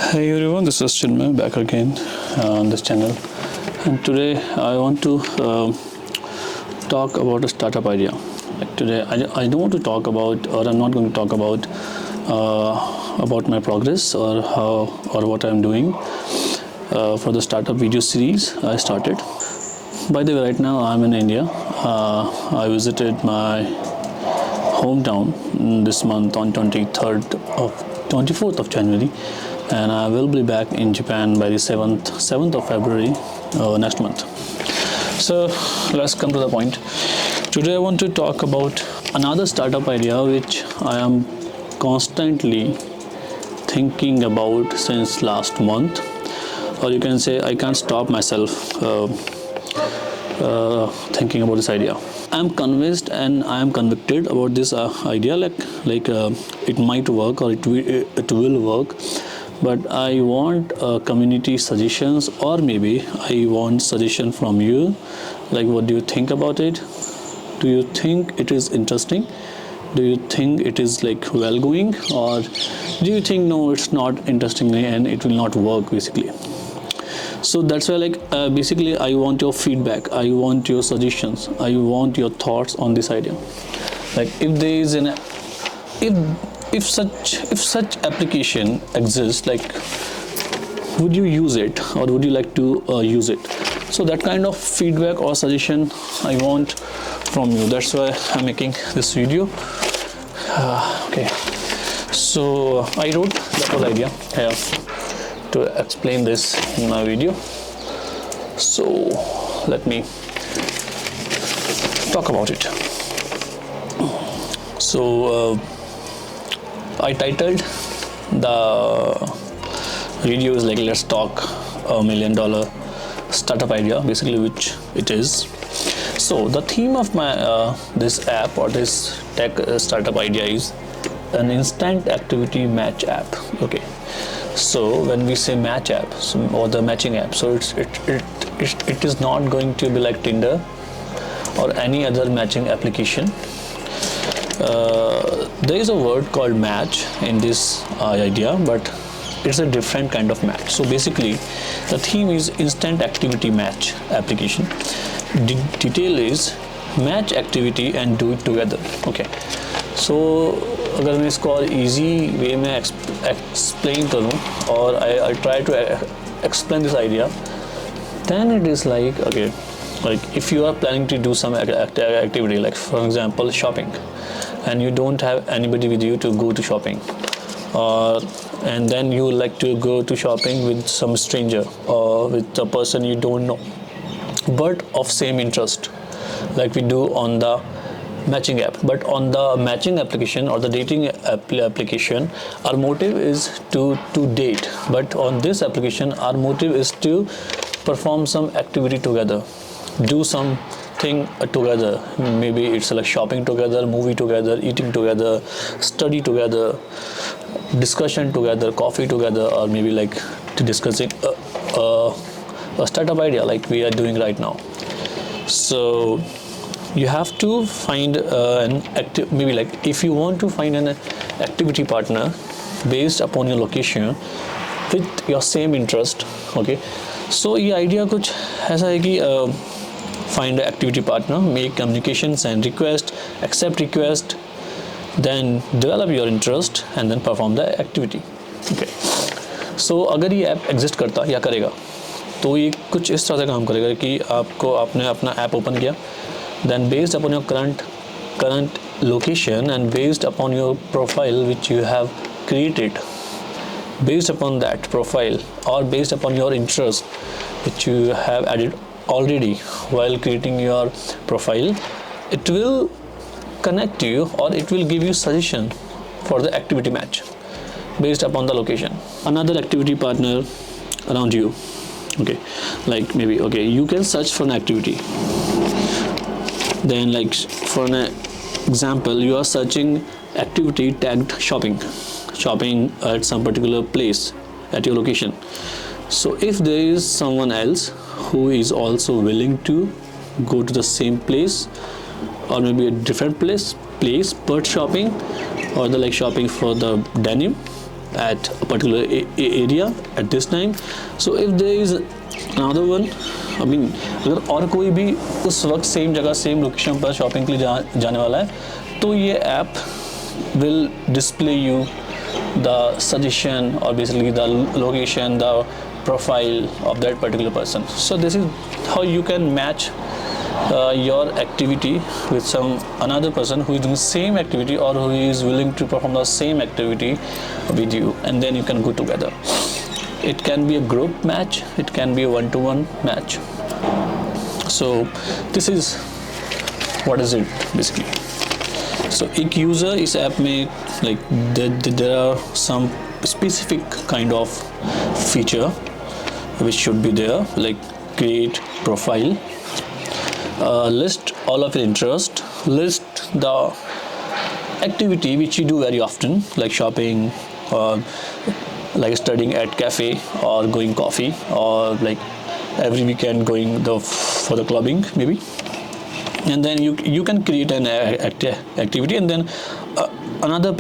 Hey everyone, this is Chinmay back again on this channel, and today I want to talk about a startup idea. Like today, I don't want to talk about, or I'm not going to talk about my progress or how or what I'm doing for the startup video series I started. By the way, right now I'm in India. I visited my hometown this month on 24th of January, and I will be back in Japan by the 7th of February next month. So let's come to the point. Today I want to talk about another startup idea which I am constantly thinking about since last month, or you can say I can't stop myself thinking about this idea. I'm convinced and I am convicted about this idea, like it might work or it will work, but I want community suggestions, or maybe I want suggestion from you. Like, what do you think about it? Do you think it is interesting? Do you think it is like well going, or do you think no, it's not interesting and it will not work basically? So that's why basically I want your feedback, I want your suggestions, I want your thoughts on this idea. Like, if there is an if such application exists, like, would you use it or would you like to use it? So that kind of feedback or suggestion I want from you. That's why I'm making this video. Okay, so I wrote the whole idea here to explain this in my video. So let me talk about it. So I titled the video is like, let's talk $1 million startup idea, basically, which it is. So the theme of my this app or this tech startup idea is an instant activity match app. Okay, so when we say match app, or the matching app, so it is not going to be like Tinder or any other matching application. There is a word called match in this idea, but it's a different kind of match. So basically the theme is instant activity match application. Detail is match activity and do it together. Okay, so अगर मैं इसको और easy way में explain करूँ, और I try to explain this idea, then it is like, okay, like if you are planning to do some activity, like for example shopping, and you don't have anybody with you to go to shopping, and then you like to go to shopping with some stranger or with a person you don't know, but of same interest, like we do on the matching app. But on the matching application or the dating application, our motive is to date, but on this application our motive is to perform some activity together, do something together. Maybe it's like shopping together, movie together, eating together, study together, discussion together, coffee together, or maybe like to discussing a startup idea like we are doing right now. So you have to find an active, maybe like if you want to find an activity partner based upon your location with your same interest. Okay, so ये idea कुछ ऐसा है कि find an activity partner, make communications and request, accept request, then develop your interest and then perform the activity. Okay, so अगर ये app exist करता या करेगा, तो ये कुछ इस तरह से काम करेगा कि आपने अपना ऐप ओपन किया, then based upon your current location and based upon your profile which you have created, based upon that profile or based upon your interest which you have added already while creating your profile, it will connect you or it will give you suggestion for the activity match based upon the location. Another activity partner around you. Okay, like maybe, okay, you can search for an activity. Then, like for an example, you are searching activity tagged shopping at some particular place at your location. So if there is someone else who is also willing to go to the same place, or maybe a different place but shopping, or the like shopping for the denim, at a particular area at this time. So if there is another one, I mean अगर और कोई भी उस वक्त same जगह same location पर shopping के लिए जाने वाला है, तो ये app will display you the suggestion or basically the location, the profile of that particular person. So this is how you can match your activity with some another person who is doing same activity or who is willing to perform the same activity with you, and then you can go together. It can be a group match, it can be a one-to-one match. So this is what is it basically. So एक user इस app में like there are some specific kind of feature which should be there, like create profile, list all of your interest, list the activity which you do very often, like shopping or like studying at cafe or going coffee or like every weekend going for the clubbing maybe. And then you can create an activity, and then another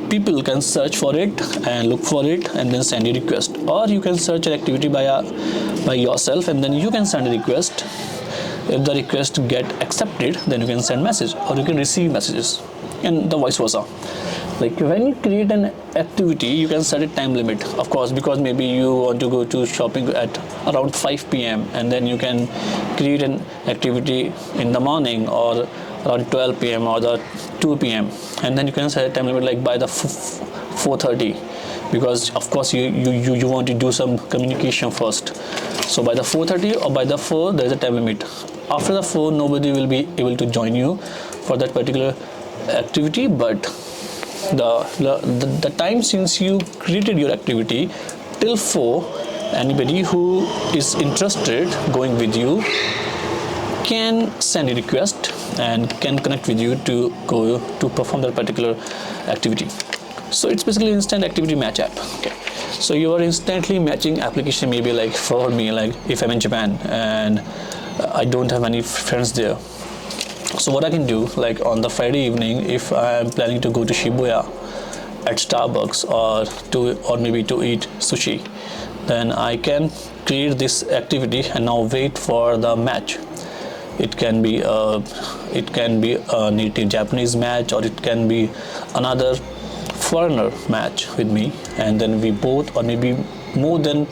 people can search for it and look for it and then send a request, or you can search an activity by yourself and then you can send a request. If the request get accepted, then you can send message or you can receive messages, and the vice versa. Like when you create an activity, you can set a time limit, of course, because maybe you want to go to shopping at around 5 p.m. and then you can create an activity in the morning or around 12 p.m. or the 2 p.m. and then you can set a time limit like by the 4:30, because of course you want to do some communication first. So by the 4:30 or by the 4, there is a time limit. After the 4, nobody will be able to join you for that particular activity, but the time since you created your activity till 4, anybody who is interested going with you can send a request and can connect with you to go to perform that particular activity. So it's basically instant activity match app. Okay, so you are instantly matching application. Maybe like for me, like if I'm in Japan and I don't have any friends there, so what I can do, like on the Friday evening, if I'm planning to go to Shibuya at Starbucks or maybe to eat sushi, then I can create this activity and now wait for the match. It can be a native Japanese match, or it can be another foreigner match with me, and then we both, or maybe more than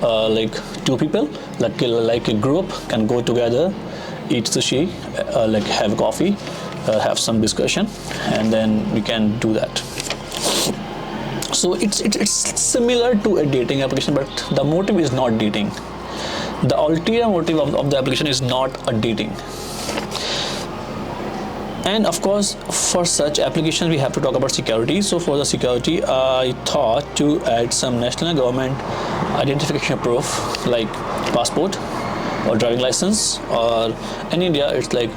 like 2 people, like a group, can go together, eat sushi, like have coffee, have some discussion, and then we can do that. So it's similar to a dating application, but the motive is not dating. The ulterior motive of the application is not a dating. And of course, for such applications, we have to talk about security. So for the security, I thought to add some national government identification proof like passport or driving license, or in India it's like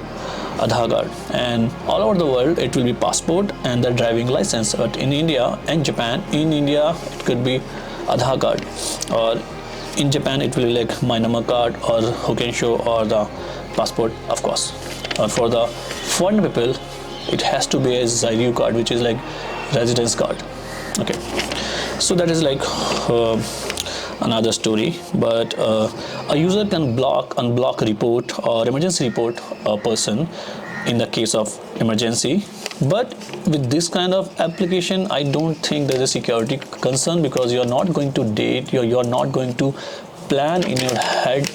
Aadhaar card, and all over the world it will be passport and the driving license. But in India and Japan, in India it could be Aadhaar card, or in Japan it will be like my number card or Hokensho or the passport, of course. For the foreign people, it has to be a Zairyu card, which is like residence card. Okay, so that is like another story. But a user can unblock, report or emergency report a person in the case of emergency. But with this kind of application, I don't think there's a security concern, because you're not going to date, you're not going to plan in your head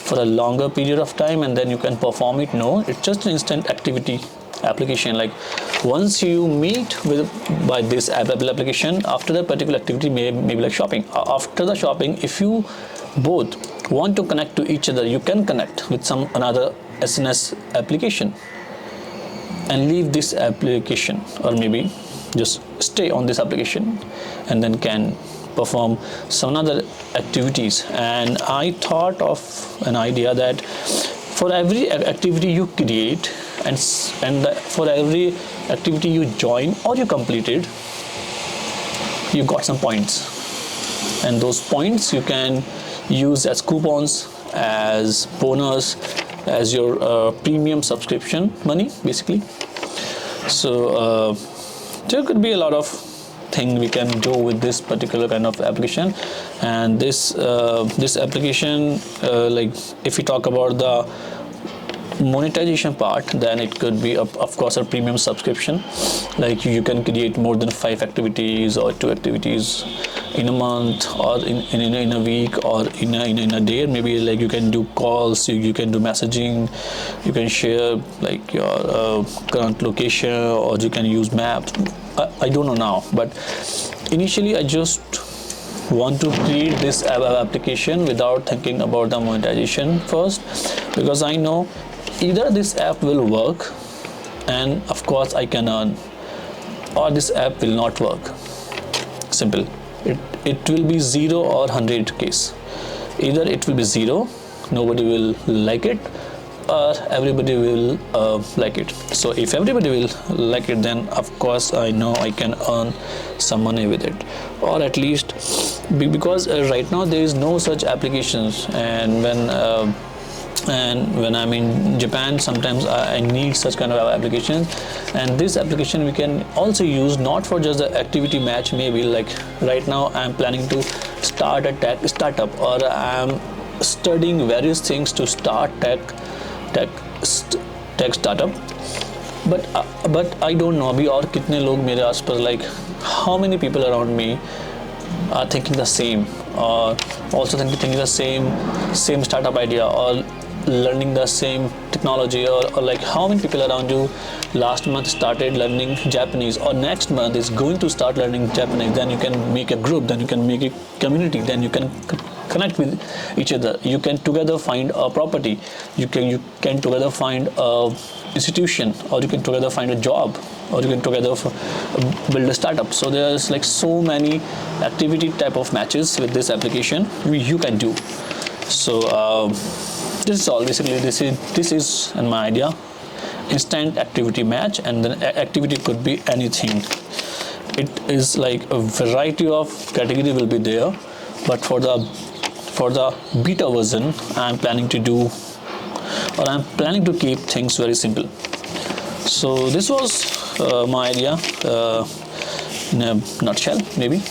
for a longer period of time and then you can perform it. No, it's just an instant activity application. Like once you meet by this application, after that particular activity, maybe like shopping, after the shopping, if you both want to connect to each other, you can connect with some another SNS application and leave this application, or maybe just stay on this application and then can perform some other activities. And I thought of an idea that for every activity you create and for every activity you join or you completed, you got some points, and those points you can use as coupons, as bonus, as your premium subscription money basically. So there could be a lot of thing we can do with this particular kind of application. And this application, like if we talk about the monetization part, then it could be of course a premium subscription. Like you can create more than 5 activities or 2 activities in a month, or in a week, or in a day. Maybe like you can do calls, you can do messaging, you can share like your current location, or you can use maps. I don't know now, but initially I just want to create this application without thinking about the monetization first, because I know either this app will work and of course I can earn, or this app will not work. Simple. It will be 0 or 100 case. Either it will be 0, nobody will like it, or everybody will like it. So if everybody will like it, then of course I know I can earn some money with it, or at least because right now there is no such applications. And when I'm in Japan, sometimes I need such kind of applications. And this application we can also use not for just the activity match. Maybe like right now I'm planning to start a tech startup, or I'm studying various things to start tech startup. But I don't know अभी और कितने लोग मेरे आसपास, like how many people around me are thinking the same, or also thinking the same startup idea, or learning the same technology, or like how many people around you last month started learning Japanese, or next month is going to start learning Japanese. Then you can make a group, then you can make a community, then you can connect with each other. You can together find a property, you can together find a institution, or you can together find a job, or you can together build a startup. So there's like so many activity type of matches with this application you can do. So this is all. Basically this is my idea: instant activity match. And then activity could be anything. It is like a variety of category will be there, but for the beta version I'm planning to keep things very simple. So this was my idea in a nutshell. Maybe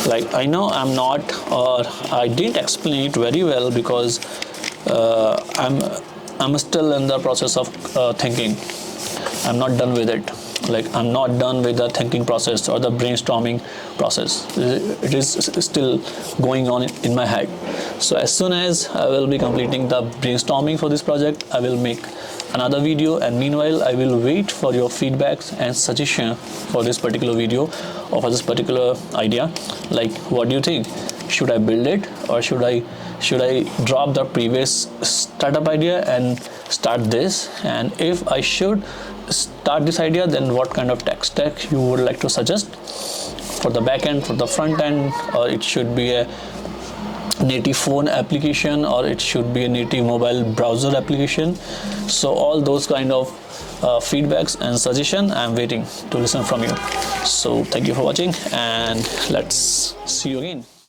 like I know I'm not, or I didn't explain it very well, because I'm still in the process of thinking. I'm not done with it. Like I'm not done with the thinking process or the brainstorming process. It is still going on in my head. So as soon as I will be completing the brainstorming for this project, I will make another video, and meanwhile I will wait for your feedbacks and suggestion for this particular video or for this particular idea. Like what do you think? Should I build it, or should I drop the previous startup idea and start this? And if I should start this idea, then what kind of tech stack you would like to suggest for the back end, for the front end, or it should be a native phone application, or it should be a native mobile browser application? So all those kind of feedbacks and suggestion I'm waiting to listen from you. So thank you for watching, and let's see you again.